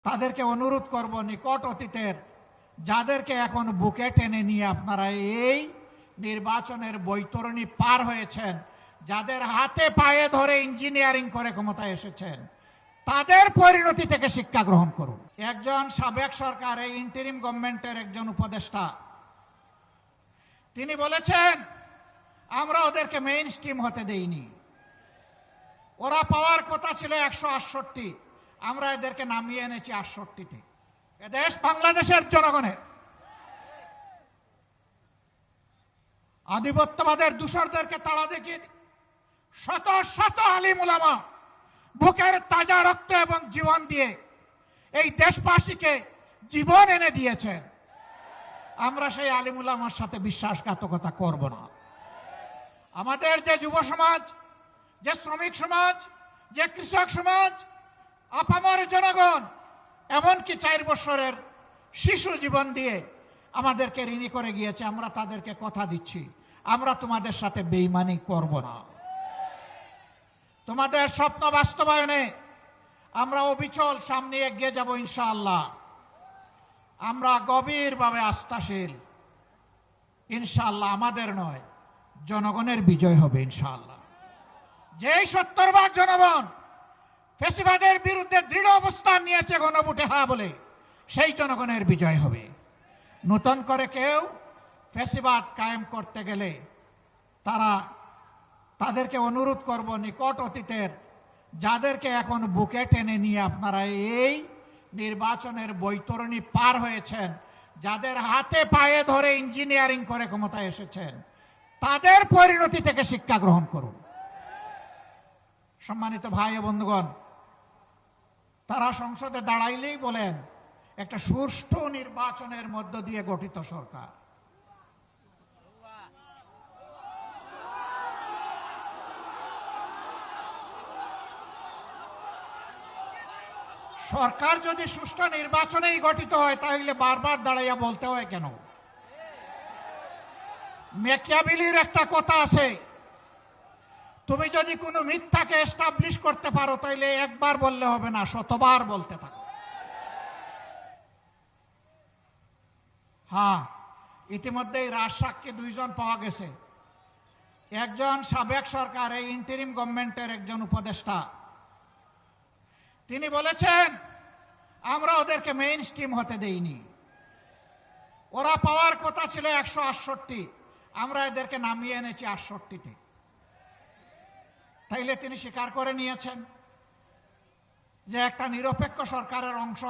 তাদেরকে অনুরোধ করব, নিকট অতীতের যাদেরকে এখন বুকে টেনে নিয়ে আপনারা এই নির্বাচনের বৈতরণী পার হয়েছেন, যাদের হাতে পায়ে ধরে ইঞ্জিনিয়ারিং করে ক্ষমতায় এসেছেন, তাদের পরিণতি থেকে শিক্ষা গ্রহণ করুন। একজন সাবেক সরকার, এই ইন্টারিম গভর্নমেন্টের একজন উপদেষ্টা, তিনি বলেছেন আমরা ওদেরকে মেইন স্ট্রিম হতে দেইনি, ওরা পাওয়ার কথা ছিল 168, আমরা এদেরকে নামিয়ে এনেছি 68-তে। এদেশ বাংলাদেশের জনগণের। আধিপত্যবাদের দূষরদেরকে তাড়া দেখিয়ে শত শত আলিম উলামা বুকের তাজা রক্ত এবং জীবন দিয়ে এই দেশবাসীকে জীবন এনে দিয়েছেন। আমরা সেই আলিম উলামার সাথে বিশ্বাসঘাতকতা করব না। আমাদের যে যুব সমাজ, যে শ্রমিক সমাজ, যে কৃষক সমাজ, আপামর জনগণ, এমনকি 4 বছরের শিশু জীবন দিয়ে আমাদেরকে ঋণী করে গিয়েছে, আমরা তাদেরকে কথা দিচ্ছি আমরা তোমাদের সাথে বেঈমানি করব না। তোমাদের স্বপ্ন বাস্তবায়নে আমরা অবিচল সামনে এগিয়ে যাব ইনশাআল্লাহ। আমরা গভীরভাবে আস্থাশীল, ইনশাআল্লাহ আমাদের নয়, জনগণের বিজয় হবে ইনশাআল্লাহ। যেই 70% জনগণ ফ্যাসিবাদের বিরুদ্ধে দৃঢ় অবস্থান নিয়েছে গণভোটে হ্যাঁ বলে, সেই জনগণের বিজয় হবে। নতুন করে কেউ ফ্যাসিবাদ কায়েম করতে গেলে তাদেরকে অনুরোধ করব, নিকট অতীতের যাদেরকে এখন বুকে টেনে নিয়ে আপনারা এই নির্বাচনের বৈতরণী পার হয়েছেন, যাদের হাতে পায়ে ধরে ইঞ্জিনিয়ারিং করে ক্ষমতায় এসেছেন, তাদের পরিণতি থেকে শিক্ষা গ্রহণ করুন। সম্মানিত ভাই ও বন্ধুগণ, তারা সংসদে দাঁড়াইলেই বলেন একটা সুষ্ঠু নির্বাচনের মধ্য দিয়ে গঠিত সরকার। সরকার যদি সুষ্ঠু নির্বাচনেই গঠিত হয়, তাহলে বারবার দাঁড়াইয়া বলতে হয় কেন? ম্যাকিয়াভেলির একটা কথা আছে, তুমি যদি কোনো মিথ্যাকে এস্টাবলিশ করতে পারো, তাহলে একবার বললে হবে না, শতবার বলতে থাকো। হ্যাঁ, ইতিমধ্যেই রাজসাক্ষী 2 জন পাওয়া গেছে। একজন সাবেক সরকার, এই ইন্টারিম গভর্নমেন্টের একজন উপদেষ্টা, তিনি বলেছেন আমরা ওদেরকে মেইন স্ট্রিম হতে দেইনি, ওরা পাওয়ার কথা ছিল 168, আমরা এদেরকে নামিয়ে এনেছি 68-তে। তাইলে তিনি স্বীকার করে নিয়েছেন যে একটা নিরপেক্ষ সরকারের অংশ